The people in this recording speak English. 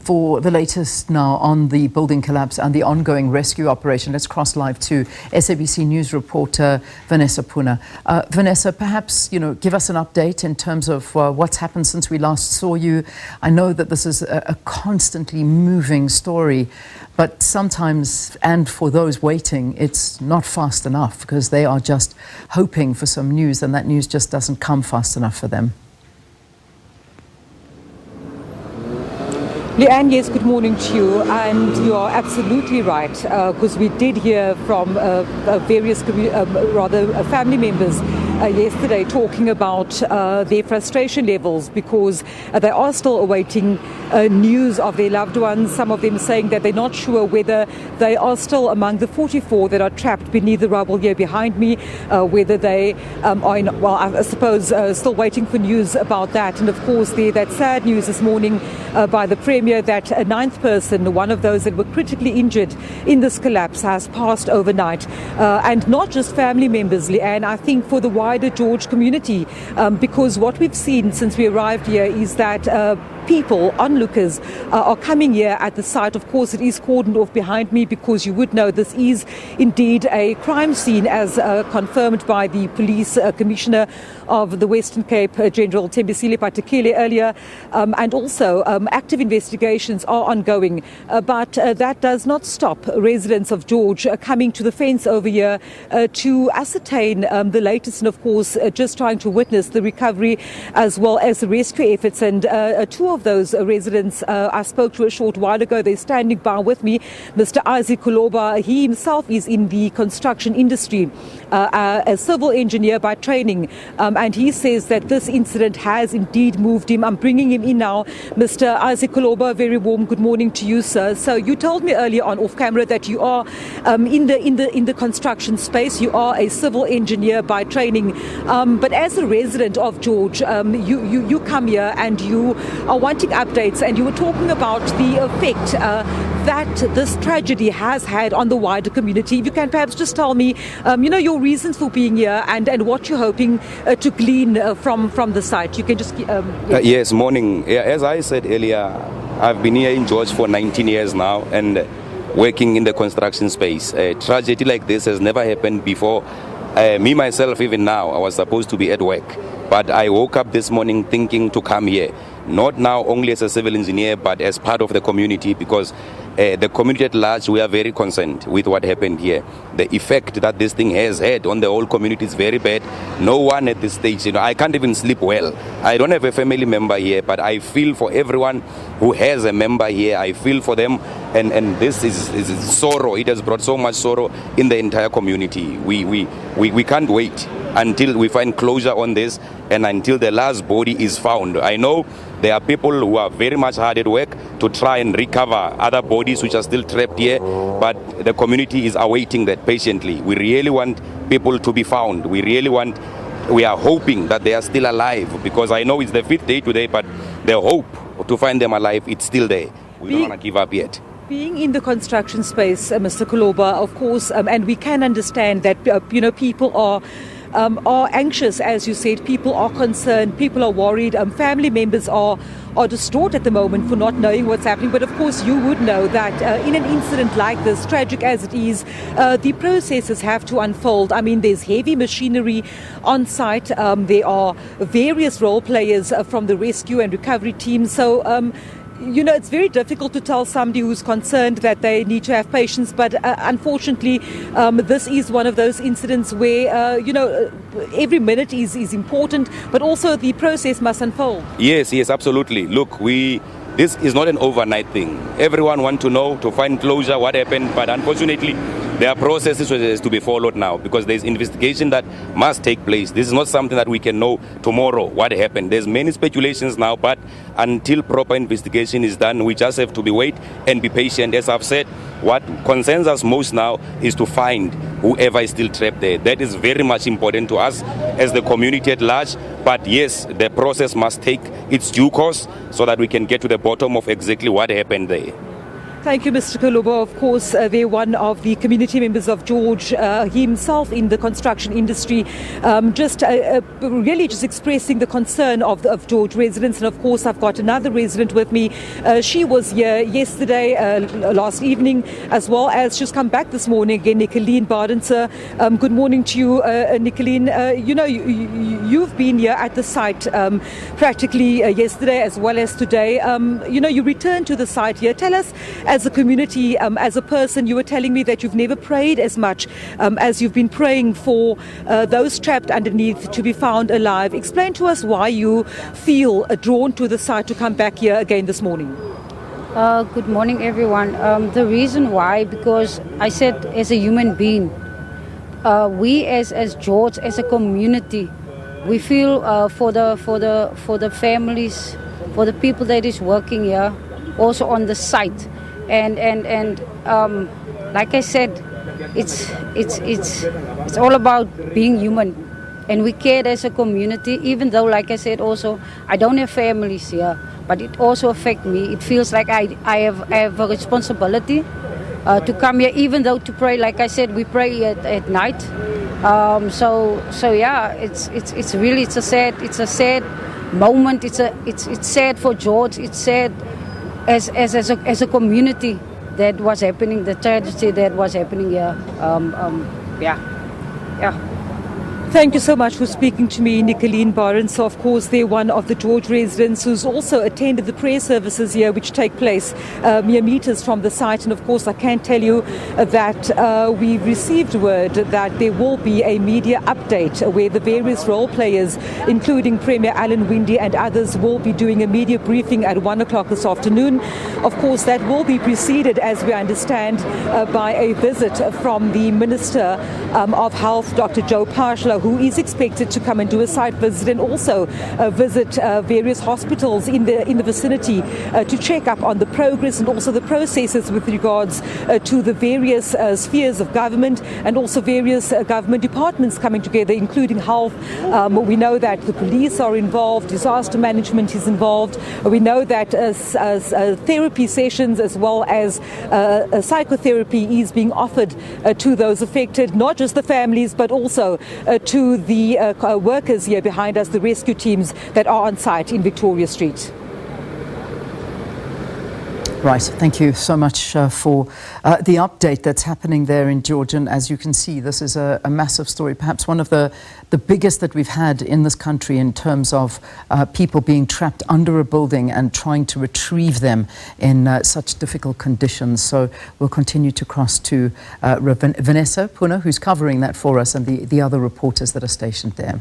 For the latest now on the building collapse and the ongoing rescue operation, let's cross live to SABC News reporter Vanessa Poonah. Vanessa, perhaps, give us an update in terms of what's happened since we last saw you. I know that this is a constantly moving story, but sometimes, and for those waiting, it's not fast enough because they are just hoping for some news, and that news just doesn't come fast enough for them. Leanne, yes, good morning to you, and you are absolutely right, because we did hear from various family members yesterday talking about their frustration levels because they are still awaiting news of their loved ones. Some of them saying that they're not sure whether they are still among the 44 that are trapped beneath the rubble here behind me, whether they are in, well, I suppose still waiting for news about that. And of course, that sad news this morning by the Premier that a ninth person, one of those that were critically injured in this collapse, has passed overnight. And not just family members, Leanne, I think for the wider George community, because what we've seen since we arrived here is that people, onlookers, are coming here at the site. Of course, it is cordoned off behind me because you would know this is indeed a crime scene, as confirmed by the police commissioner of the Western Cape, General Thembisile Patekile, earlier. And also, active investigations are ongoing. But that does not stop residents of George coming to the fence over here to ascertain the latest, and of course, just trying to witness the recovery as well as the rescue efforts. And two of those residents I spoke to a short while ago, they're standing by with me. Mr. Isaac Koloba, he himself is in the construction industry, a civil engineer by training, and he says that this incident has indeed moved him. I'm bringing him in now. Mr. Isaac Koloba, very warm good morning to you, sir. So you told me earlier on off camera that you are in the construction space. You are a civil engineer by training, but as a resident of George, you come here and you are wanting updates, and you were talking about the effect that this tragedy has had on the wider community. If you can perhaps just tell me, your reasons for being here and what you're hoping to glean from the site. You can just... Yes, morning. Yeah, as I said earlier, I've been here in George for 19 years now and working in the construction space. A tragedy like this has never happened before. Me, myself, even now, I was supposed to be at work. But I woke up this morning thinking to come here. Not now only as a civil engineer, but as part of the community, because the community at large, we are very concerned with what happened here. The effect that this thing has had on the whole community is very bad. No one at this stage, I can't even sleep well. I don't have a family member here, but I feel for everyone who has a member here. I feel for them, and this is sorrow. It has brought so much sorrow in the entire community. We can't wait until we find closure on this and until the last body is found. I know there are people who are very much hard at work to try and recover other bodies which are still trapped here, but the community is awaiting that patiently. We really want people to be found. We are hoping that they are still alive, because I know it's the 5th day today, but the hope to find them alive, it's still there. We don't want to give up yet. Being in the construction space, Mr. Koloba, of course, and we can understand that, people are anxious, as you said. People are concerned, people are worried, family members are distraught at the moment for not knowing what's happening. But of course you would know that in an incident like this, tragic as it is, the processes have to unfold. I mean, there's heavy machinery on site, there are various role players from the rescue and recovery team. So it's very difficult to tell somebody who's concerned that they need to have patience, but unfortunately, this is one of those incidents where, every minute is important, but also the process must unfold. Yes, absolutely. Look, this is not an overnight thing. Everyone wants to know, to find closure, what happened, but unfortunately, there are processes which has to be followed now, because there's investigation that must take place. This is not something that we can know tomorrow what happened. There's many speculations now, but until proper investigation is done, we just have to wait and be patient. As I've said, what concerns us most now is to find whoever is still trapped there. That is very much important to us as the community at large. But yes, the process must take its due course so that we can get to the bottom of exactly what happened there. Thank you, Mr. Kulubo. Of course, they're one of the community members of George himself in the construction industry, really just expressing the concern of George residents. And of course, I've got another resident with me. She was here yesterday, last evening, as well as she's come back this morning again, Nicoline Bardenser. Good morning to you, Nicoline. You've been here at the site practically yesterday as well as today. You returned to the site here. Tell us, as a community, as a person, you were telling me that you've never prayed as much as you've been praying for those trapped underneath to be found alive. Explain to us why you feel drawn to the site to come back here again this morning. Good morning, everyone. The reason why, because I said, as a human being, we as George, as a community, we feel for the families, for the people that is working here, also on the site. And like I said, it's all about being human, and we care as a community. Even though, like I said, also I don't have families here, but it also affects me. It feels like I have a responsibility to come here, even though to pray. Like I said, we pray at night. So yeah, it's a sad moment. It's sad for George. It's sad as a community that was happening, the tragedy that was happening here. Yeah. Thank you so much for speaking to me, Nicoline Barnes. So, of course, they're one of the George residents who's also attended the prayer services here, which take place mere meters from the site. And, of course, I can tell you that we've received word that there will be a media update where the various role players, including Premier Alan Winde and others, will be doing a media briefing at 1 o'clock this afternoon. Of course, that will be preceded, as we understand, by a visit from the Minister of Health, Dr. Joe Pashla, who is expected to come and do a site visit and also visit various hospitals in the vicinity to check up on the progress and also the processes with regards to the various spheres of government and also various government departments coming together, including health. We know that the police are involved, disaster management is involved. We know that therapy sessions as well as psychotherapy is being offered to those affected, not just the families, but also to the workers here behind us, the rescue teams that are on site in Victoria Street. Right, thank you so much for the update that's happening there in George. And as you can see, this is a massive story, perhaps one of the biggest that we've had in this country in terms of people being trapped under a building and trying to retrieve them in such difficult conditions. So we'll continue to cross to Vanessa Poonah, who's covering that for us, and the other reporters that are stationed there.